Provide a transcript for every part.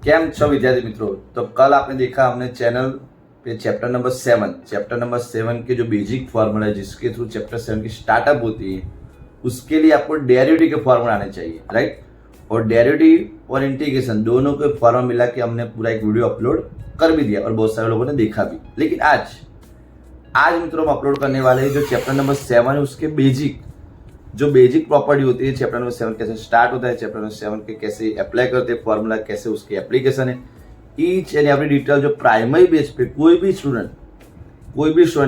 Cam छो विद्यार्थी मित्रों। तो कल आपने देखा हमने चैनल पे चैप्टर नंबर 7 के जो बेसिक फॉर्मूला है जिसके थ्रू चैप्टर 7 की स्टार्टअप होती है उसके लिए आपको डेरिवेटिव के फॉर्मूला आने चाहिए, राइट। और डेरिवेटिव और इंटीग्रेशन दोनों के फॉर्मूला मिला के हमने पूरा एक वीडियो अपलोड कर भी दिया और बहुत सारे लोगों ने देखा भी। लेकिन आज मित्रों हम अपलोड करने वाले हैं जो चैप्टर नंबर 7 है उसके बेसिक प्रॉपर्टी होती है। चैप्टर नंबर 7 कैसे स्टार्ट होता है, चैप्टर नंबर 7 के कैसे अप्लाई करते हैं फॉर्मूला, कैसे उसकी एप्लीकेशन है, ईच एंड एवरी डिटेल जो प्राइमरी बेस पे कोई भी स्टूडेंट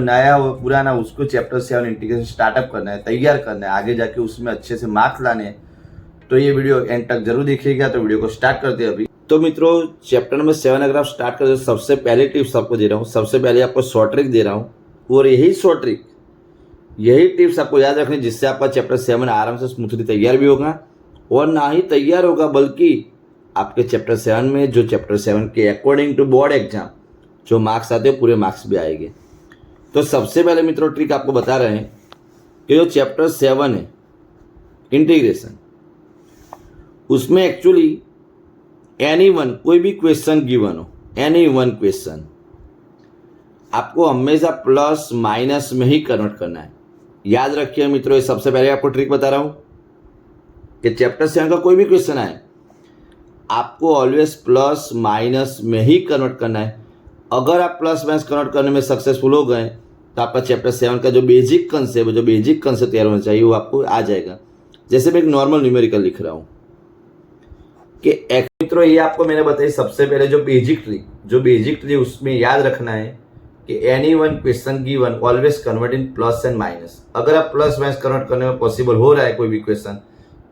नया हो पुराना उसको चैप्टर 7 इंटीग्रेशन स्टार्टअप करना है, तैयार करना है, आगे जाके उसमें अच्छे से मार्क्स लाने हैं, तो ये वीडियो एंड तक जरूर देखिएगा। तो वीडियो को स्टार्ट करते हैं अभी। तो मित्रों चैप्टर नंबर 7 अगर आप स्टार्ट करते हो सबसे पहले टिप्स आपको दे रहा हूँ, सबसे पहले आपको शॉर्ट ट्रिक दे रहा हूँ और यही टिप्स आपको याद रखनी जिससे आपका चैप्टर 7 आराम से स्मूथली तैयार भी होगा और ना ही तैयार होगा बल्कि आपके चैप्टर 7 में जो चैप्टर 7 के अकॉर्डिंग टू बोर्ड एग्जाम जो मार्क्स आते हैं पूरे मार्क्स भी आएंगे। तो सबसे पहले मित्रों ट्रिक आपको बता रहे हैं कि जो चैप्टर 7 है इंटीग्रेशन उसमें एक्चुअली कोई भी क्वेश्चन गिवन हो, एनी वन क्वेश्चन आपको हमेशा प्लस माइनस में ही कन्वर्ट करना है। याद रखिए मित्रों, ये सबसे पहले आपको ट्रिक बता रहा हूं कि चैप्टर 7 का कोई भी क्वेश्चन आए आपको ऑलवेज प्लस माइनस में ही कन्वर्ट करना है। अगर आप प्लस माइनस कन्वर्ट करने में सक्सेसफुल हो गए तो आपका चैप्टर 7 का जो बेसिक कंसेप्ट तैयार होना चाहिए वो आपको आ जाएगा। जैसे मैं एक नॉर्मल न्यूमेरिकल लिख रहा हूं कि मित्रों ये आपको मैंने बताई सबसे पहले जो बेसिक ट्रिक उसमें याद रखना है कि any one question given always convert in plus and minus. अगर आप प्लस माइनस कन्वर्ट करने में पॉसिबल हो रहा है कोई भी क्वेश्चन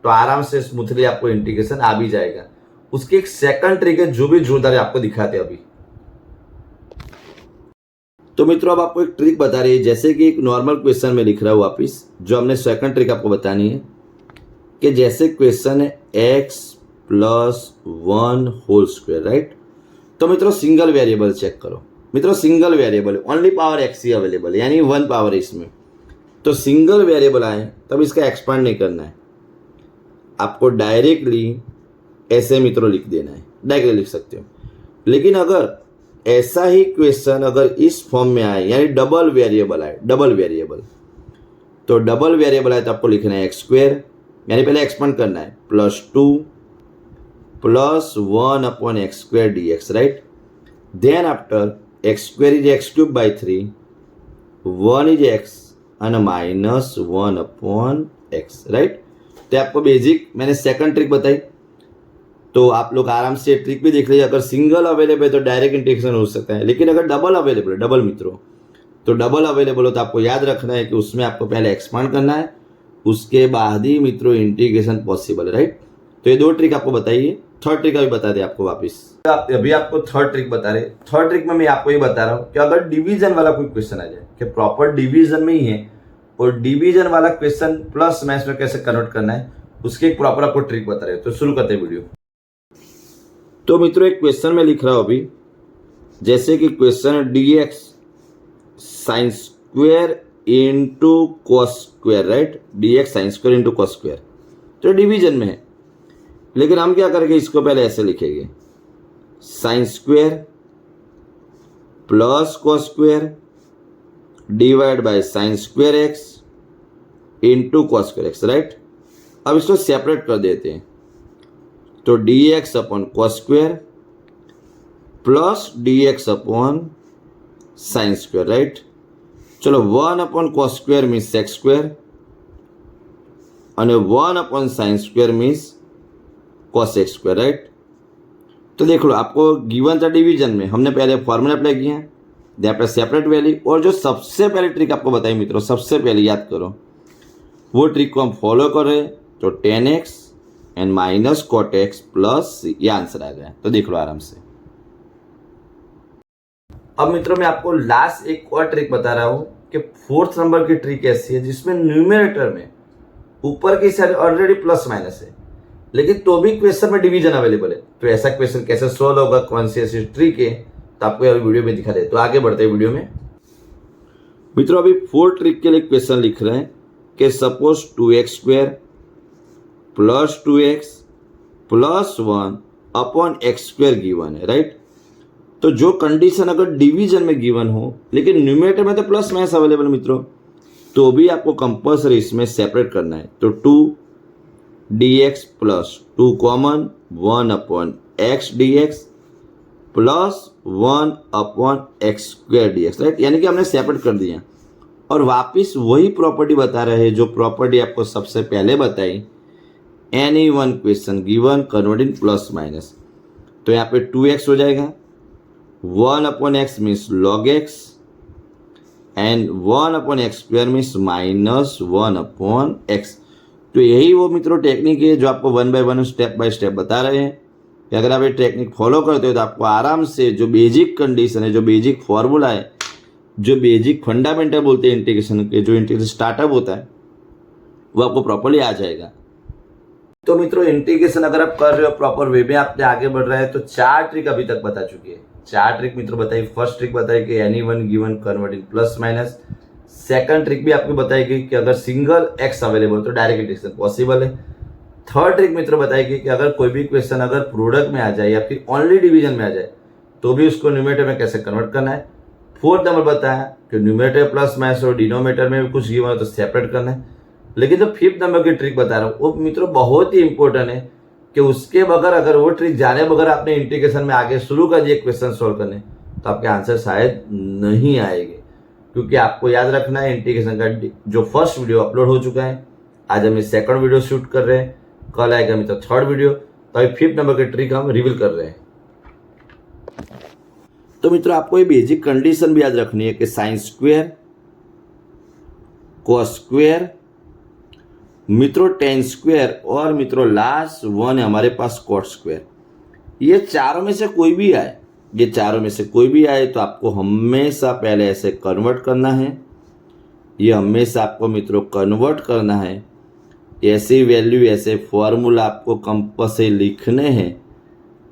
तो आराम से स्मूथली आपको इंटीग्रेशन आ भी जाएगा। उसकी एक सेकंड ट्रिक है जो भी जोरदार आपको दिखाते हैं अभी। तो मित्रों अब आपको एक ट्रिक बता रही है, जैसे कि एक नॉर्मल क्वेश्चन में लिख रहा हूं वापिस, जो हमने सेकंड ट्रिक आपको बतानी है कि जैसे क्वेश्चन है x+1 राइट। तो मित्रों सिंगल वेरिएबल चेक करो। मित्रों single variable only power X ही अवेलेबल है, यानी 1 पावर इसमें। तो सिंगल वेरिएबल आए तब इसका एक्सपांड नहीं करना है, आपको डायरेक्टली ऐसे मित्रों लिख देना है, डायरेक्टली लिख सकते हो। लेकिन अगर ऐसा ही क्वेश्चन अगर इस फॉर्म में आए यानी डबल वेरिएबल तो डबल वेरिएबल आए तो आपको लिखना है x², यानी पहले एक्सपांड करना है +2 + 1/x² dx, right. Then after x² is x³/3, 1 is x and -1/x, right. तो आपको बेसिक मैंने सेकंड ट्रिक बताई, तो आप लोग आराम से ट्रिक भी देख लीजिए। अगर सिंगल अवेलेबल है तो डायरेक्ट इंटीग्रेशन हो सकता है, लेकिन अगर डबल अवेलेबल है, डबल मित्रों तो डबल अवेलेबल हो तो आपको याद रखना है कि उसमें आपको पहले एक्सपांड करना है, उसके बाद ही मित्रों इंटीग्रेशन पॉसिबल है, राइट। तो ये दो ट्रिक आपको बताइए। थर्ड ट्रिक अभी बता दे आपको वापिस। अभी आपको थर्ड ट्रिक बता रहे। थर्ड ट्रिक में मैं आपको ये बता रहा हूं कि अगर डिवीजन वाला कोई क्वेश्चन आ जाए कि प्रॉपर डिवीजन में ही है और डिवीजन वाला क्वेश्चन प्लस माइनस में कैसे कन्वर्ट करना है उसके एक प्रॉपर आपको ट्रिक बता रहे। तो शुरू करते हैं वीडियो। तो मित्रों एक क्वेश्चन में लिख रहा हूं अभी, जैसे कि क्वेश्चन है dx sin² into cos², right. dx sin² into cos², तो डिवीजन में है। लेकिन हम क्या करेंगे, इसको पहले ऐसे लिखेंगे sin² plus cos² divide by sin²x into cos²x, right. अब इसको सेपरेट कर देते हैं तो dx/cos² प्लस dx/sin², राइट। चलो 1/cos² मीन्स x² અને 1/sin² means cos x², right. तो देख लो आपको गिवन था डिवीजन में, हमने पहले फॉर्मूला अप्लाई किया है, यहाँ सेपरेट वैल्यू। और जो सबसे पहले ट्रिक आपको बताई मित्रों, सबसे पहले याद करो वो ट्रिक को हम फॉलो कर रहे हैं तो 10x and minus cot x plus ये आंसर आ गया। तो देख लो आराम से। अब मित्रों मैं आपको लास्ट एक और ट्रिक बता रहा हूं कि फोर्थ नंबर की ट्रिक ऐसी है जिसमें न्यूमरेटर में ऊपर की साइड ऑलरेडी प्लस माइनस है लेकिन तो भी क्वेश्चन में डिवीजन अवेलेबल है। तो ऐसा क्वेश्चन कैसे सोल्व होगा, कौन सी ऐसी ट्रिक है, तो आपको अभी वीडियो में दिखा दे। तो आगे बढ़ते हैं वीडियो में। मित्रों अभी फोर्थ ट्रिक के लिए क्वेश्चन लिख रहे हैं कि suppose 2x² + 2x + 1 upon x square given है, राइट। तो जो कंडीशन अगर डिवीजन में गिवन हो लेकिन न्यूमरेटर में तो प्लस माइनस अवेलेबल मित्रों, तो भी आपको कंपल्सरी इसमें सेपरेट करना है। तो 2dx plus 2 common 1 upon x dx plus 1 upon x square dx, right. यानी कि हमने सेपरेट कर दिया और वापिस वही प्रॉपर्टी बता रहे हैं जो प्रॉपर्टी आपको सबसे पहले बताई, any one question given convert in plus minus. तो यहाँ पे 2x हो जाएगा, 1 upon x means log x and 1 upon x square means minus 1 upon x. तो यही वो मित्रों टेक्निक है जो आपको 1 बाय 1 स्टेप बाय स्टेप बता रहे हैं कि अगर आप ये टेक्निक फॉलो करते हो तो आपको आराम से जो बेसिक कंडीशन है, जो बेसिक फॉर्मूला है, जो बेसिक फंडामेंटल बोलते हैं इंटीग्रेशन के, जो इंटीग्रेशन स्टार्टअप होता है वो आपको प्रॉपर्ली आ जाएगा। तो मित्रों इंटीग्रेशन अगर आप कर रहे हो प्रॉपर वे में, आपने आगे बढ़ रहा है तो 4 ट्रिक अभी तक बता चुकी है। 4 ट्रिक मित्रों बताई। फर्स्ट ट्रिक बताई कि any one given convert in plus minus. Second trick भी आपको बताई गई कि अगर सिंगल एक्स अवेलेबल तो डायरेक्ट इंटीग्रेशन पॉसिबल है। थर्ड ट्रिक मित्रों बताई गई कि अगर कोई भी क्वेश्चन अगर प्रोडक्ट में आ जाए या फिर ओनली डिवीजन में आ जाए तो भी उसको न्यूमरेटर में कैसे कन्वर्ट करना है। फोर्थ नंबर बताया कि न्यूमरेटर प्लस माइनस और डिनोमिनेटर में भी कुछ गिवन है तो सेपरेट करना है। लेकिन जो फिफ्थ नंबर की ट्रिक बता रहा हूँ वो मित्रों बहुत ही इंपॉर्टेंट है कि उसके बगैर अगर वो ट्रिक जाने बगैर आपने इंटीग्रेशन में आगे शुरू कर दिए क्वेश्चन सोल्व करने तो आपके आंसर शायद नहीं आएंगे, क्योंकि आपको याद रखना है इंटीग्रेशन का जो फर्स्ट वीडियो अपलोड हो चुका है, आज हम सेकंड वीडियो शूट कर रहे हैं, कल आएगा मित्रों थर्ड वीडियो। तो अभी फिफ्थ नंबर की ट्रिक हम रिवील कर रहे हैं। तो मित्रों आपको ये बेसिक कंडीशन भी याद रखनी है कि साइन स्क्वायर, कोस स्क्वायर, मित्रों टेन स्क्वायर और मित्रों लास्ट वन है हमारे पास कॉट स्क्वायर। ये चारों में से कोई भी आए, ये चारों में से कोई भी आए तो आपको हमेशा पहले ऐसे कन्वर्ट करना है। ये हमेशा आपको मित्रों कन्वर्ट करना है। ऐसे वैल्यू ऐसे फॉर्मूला आपको कंपल्सरी लिखने हैं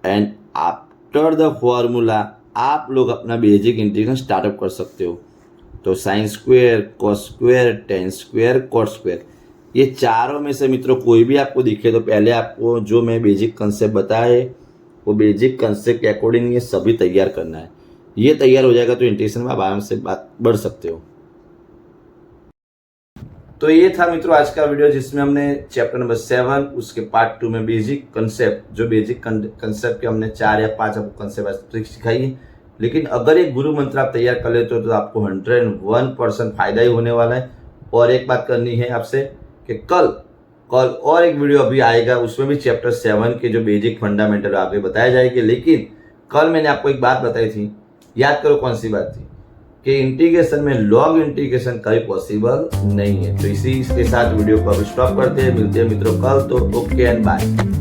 एंड आफ्टर द फॉर्मूला आप लोग अपना बेसिक इंटीग्रेशन स्टार्टअप कर सकते हो। तो sine square, cos square, tan square, cot square, ये चारों में से मित्रों कोई भी आपको दिखे तो पहले आपको जो मैं बेसिक कंसेप्ट बताए वो बेसिक कंसेप्ट के अकॉर्डिंग ये सभी तैयार करना है। ये तैयार हो जाएगा तो इंटीग्रेशन में आप आराम से बढ़ सकते हो। तो ये था मित्रों आज का वीडियो जिसमें हमने चैप्टर नंबर 7 उसके पार्ट 2 में बेसिक कंसेप्ट, जो बेसिक कंसेप्ट के हमने 4 या 5 आपको कंसेप्ट सिखाई है। लेकिन अगर एक गुरु मंत्र आप तैयार कर लेते हो तो आपको 101% फायदा ही होने वाला है। और एक बात करनी है आपसे कि कल और एक वीडियो अभी आएगा, उसमें भी चैप्टर 7 के जो बेसिक फंडामेंटल आगे बताया जाएंगे। लेकिन कल मैंने आपको एक बात बताई थी, याद करो कौन सी बात थी, कि इंटीग्रेशन में लॉग इंटीग्रेशन कभी पॉसिबल नहीं है। तो इसी के साथ वीडियो को अब स्टॉप करते हैं। मिलते हैं मित्रों कल। तो ओके एंड बाय।